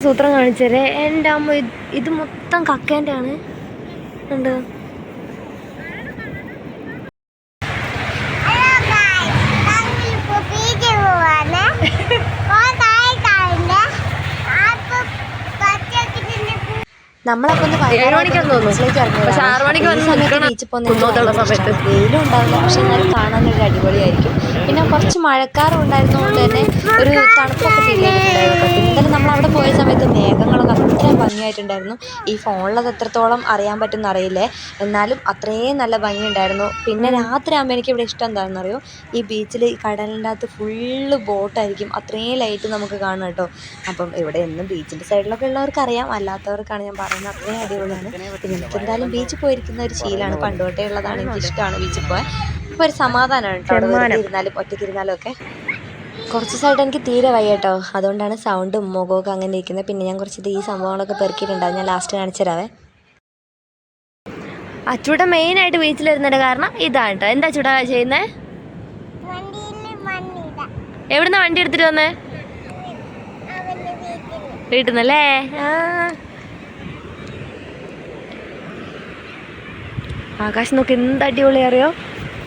സൂത്രം കാണിച്ചേരേ. എൻ്റെ അമ്മ, ഇത് മൊത്തം കക്കേൻ്റെ ആണ്. ഉണ്ട്. നമ്മളപ്പോൾ ബീച്ചിൽ പോകുന്ന വെയിലും ഉണ്ടാവില്ല, പക്ഷെ എന്നാലും കാണാനൊരു അടിപൊളിയായിരിക്കും. പിന്നെ കുറച്ച് മഴക്കാറും ഉണ്ടായിരുന്നതുകൊണ്ട് തന്നെ ഒരു തണുപ്പൊക്കെ ഫീൽ ചെയ്തിട്ടുണ്ടായിരുന്നു. എന്തായാലും നമ്മളവിടെ പോയ സമയത്ത് മേഘങ്ങളൊക്കെ അത്രയും ഭംഗിയായിട്ടുണ്ടായിരുന്നു. ഈ ഫോണിലത് എത്രത്തോളം അറിയാൻ പറ്റുമെന്ന് അറിയില്ലേ, എന്നാലും അത്രയും നല്ല ഭംഗിയുണ്ടായിരുന്നു. പിന്നെ രാത്രി ആകുമ്പോൾ എനിക്കിവിടെ ഇഷ്ടം എന്താണെന്ന് അറിയോ, ഈ ബീച്ചിൽ ഈ കടലിൻ്റെ അകത്ത് ഫുള്ള് ബോട്ടായിരിക്കും, അത്രയും ലൈറ്റ് നമുക്ക് കാണും കേട്ടോ. അപ്പം ഇവിടെ എന്നും ബീച്ചിൻ്റെ സൈഡിലൊക്കെ ഉള്ളവർക്ക് അറിയാം, അല്ലാത്തവർക്കാണ് ഞാൻ പറയുന്നത്. അത്രയും അടിപൊളിയാണ്. പിന്നെ എനിക്ക് എന്തായാലും ബീച്ചിൽ പോയിരിക്കുന്ന ഒരു ശീലമാണ്, പണ്ട് തൊട്ടേ ഉള്ളതാണ്. എനിക്കിഷ്ടമാണ് ബീച്ചിൽ പോയാൽ. അപ്പോൾ ഒരു സമാധാനമാണ് കേട്ടോ, അവിടെ വെറുതെ ഇരുന്നാലും ഒറ്റയ്ക്ക് ഇരുന്നാലും ഒക്കെ. കുറച്ച് സൈഡ് എനിക്ക് തീരെ വയ്യ കേട്ടോ, അതുകൊണ്ടാണ് സൗണ്ടും മുഖമൊക്കെ അങ്ങനെ ഇരിക്കുന്നത്. പിന്നെ ഞാൻ കുറച്ച് ഈ സംഭവങ്ങളൊക്കെ പെറുക്കിയിട്ടുണ്ടാവും, ഞാൻ ലാസ്റ്റ് കാണിച്ചു തരാവേ. അച്ചൂടെ മെയിനായിട്ട് ബീച്ചിൽ വരുന്നതിൻ്റെ കാരണം ഇതാണ് കേട്ടോ. എന്താ അച്ചൂടാ ചെയ്യുന്നത്? എവിടുന്ന വണ്ടി എടുത്തിട്ട് വന്നേ? വീട്ടിൽ നിന്നല്ലേ? ആകാശം നോക്കി എന്ത് അടിപൊളി അറിയോ.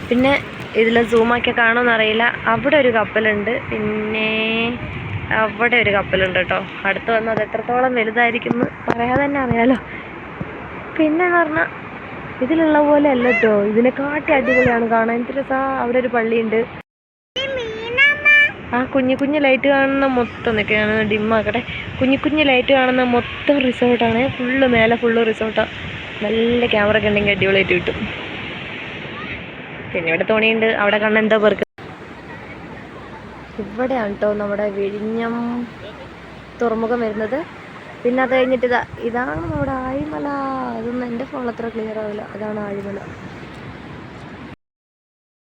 പിന്നെ ഇതിൽ സൂമാക്കിയാൽ കാണുമെന്ന് അറിയില്ല, അവിടെ ഒരു കപ്പലുണ്ട്, പിന്നെ അവിടെ ഒരു കപ്പലുണ്ട് കേട്ടോ. അടുത്ത് വന്ന് അത് എത്രത്തോളം വലുതായിരിക്കും എന്ന് പറയാതെ തന്നെ അറിയാലോ. പിന്നെന്ന് പറഞ്ഞാൽ ഇതിലുള്ള പോലെ അല്ല കേട്ടോ, ഇതിനെക്കാട്ടി അടിപൊളിയാണ് കാണാൻ. എന്ത് രസാ. അവിടെ ഒരു പള്ളിയുണ്ട്. ആ കുഞ്ഞു കുഞ്ഞു ലൈറ്റ് കാണുന്ന മൊത്തം നിൽക്കുകയാണ്, ഡിമ്മാക്കട്ടെ. കുഞ്ഞു കുഞ്ഞു ലൈറ്റ് കാണുന്ന മൊത്തം റിസോർട്ടാണ്, ഫുള്ള് മേലെ ഫുള്ള് റിസോർട്ടാണ്. നല്ല ക്യാമറ ഒക്കെ ഉണ്ടെങ്കിൽ അടിപൊളിയായിട്ട് കിട്ടും. പിന്നെ ഇവിടെ തോണിയുണ്ട്, അവിടെ കണ്ണ് എന്താ പേർക്ക്. ഇവിടെയാണ് കേട്ടോ നമ്മുടെ വിഴിഞ്ഞം തുറമുഖം വരുന്നത്. പിന്നെ അത് കഴിഞ്ഞിട്ട് ഇതാണ് നമ്മുടെ ആഴിമല. അതൊന്നും എൻ്റെ ഫോൺ അത്ര ക്ലിയർ ആവില്ല. അതാണ് ആഴിമല.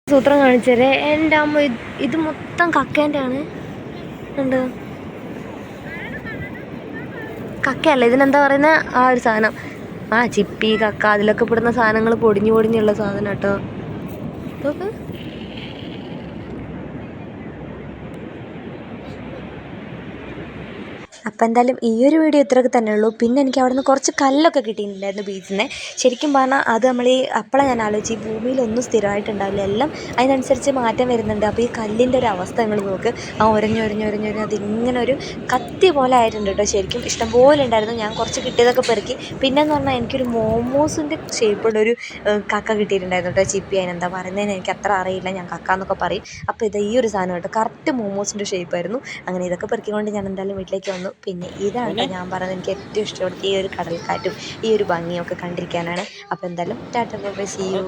സൂത്രം കാണിച്ചേരേ. എൻ്റെ അമ്മ, ഇത് മൊത്തം കക്കേൻ്റെ ആണ്. ഉണ്ട്. കക്കയല്ല, ഇതിനെന്താ പറയുന്നത് ആ ഒരു സാധനം. ചിപ്പി, കക്ക, അതിലൊക്കെ പെടുന്ന സാധനങ്ങൾ പൊടിഞ്ഞുള്ള സാധനം കേട്ടോ. ഇതൊക്കെ അപ്പോൾ എന്തായാലും ഈ ഒരു വീഡിയോ ഇത്രയൊക്കെ തന്നെ ഉള്ളൂ. പിന്നെ എനിക്ക് അവിടെ നിന്ന് കുറച്ച് കല്ലൊക്കെ കിട്ടിയിട്ടുണ്ടായിരുന്നു ബീച്ചിൽ നിന്ന്. ശരിക്കും പറഞ്ഞാൽ അത് നമ്മൾ അപ്പോഴാണ് ഞാൻ ആലോചിച്ച്, ഈ ഭൂമിയിലൊന്നും സ്ഥിരമായിട്ടുണ്ടാവില്ല, എല്ലാം അതിനനുസരിച്ച് മാറ്റം വരുന്നുണ്ട്. അപ്പോൾ ഈ കല്ലിൻ്റെ ഒരു അവസ്ഥ നിങ്ങൾ നോക്ക്, ഒരഞ്ഞൊരഞ്ഞൊരഞ്ഞൊരഞ്ഞ് അതിങ്ങനെ ഒരു കത്തി പോലെ ആയിട്ടുണ്ട് കേട്ടോ. ശരിക്കും ഇഷ്ടംപോലെ ഉണ്ടായിരുന്നു. ഞാൻ കുറച്ച് കിട്ടിയതൊക്കെ പെറുക്കി. പിന്നെയെന്ന് പറഞ്ഞാൽ എനിക്കൊരു മോമോസിൻ്റെ ഷേപ്പുള്ളൊരു കക്ക കിട്ടിയിട്ടുണ്ടായിരുന്നു കേട്ടോ. ചിപ്പി, അതിനെന്താ പറയുന്നതെന്ന് എനിക്ക് അത്ര അറിയില്ല, ഞാൻ കക്ക എന്നൊക്കെ പറയും. അപ്പോൾ ഇത് ഈ ഒരു സാധനം കേട്ടോ, കറക്റ്റ് മോമോസിൻ്റെ ഷേപ്പായിരുന്നു. അങ്ങനെ ഇതൊക്കെ പെറുക്കിക്കൊണ്ട് ഞാൻ എന്തായാലും വീട്ടിലേക്ക് വന്നു. പിന്നെ ഇതാണ് ഞാൻ പറഞ്ഞത്, എനിക്ക് ഏറ്റവും ഇഷ്ടപ്പെടുത്തിയ ഈ ഒരു കടൽക്കാറ്റും ഈ ഒരു ഭംഗിയൊക്കെ കണ്ടിരിക്കാനാണ്. അപ്പോൾ എന്തായാലും ta-ta bye bye, see U.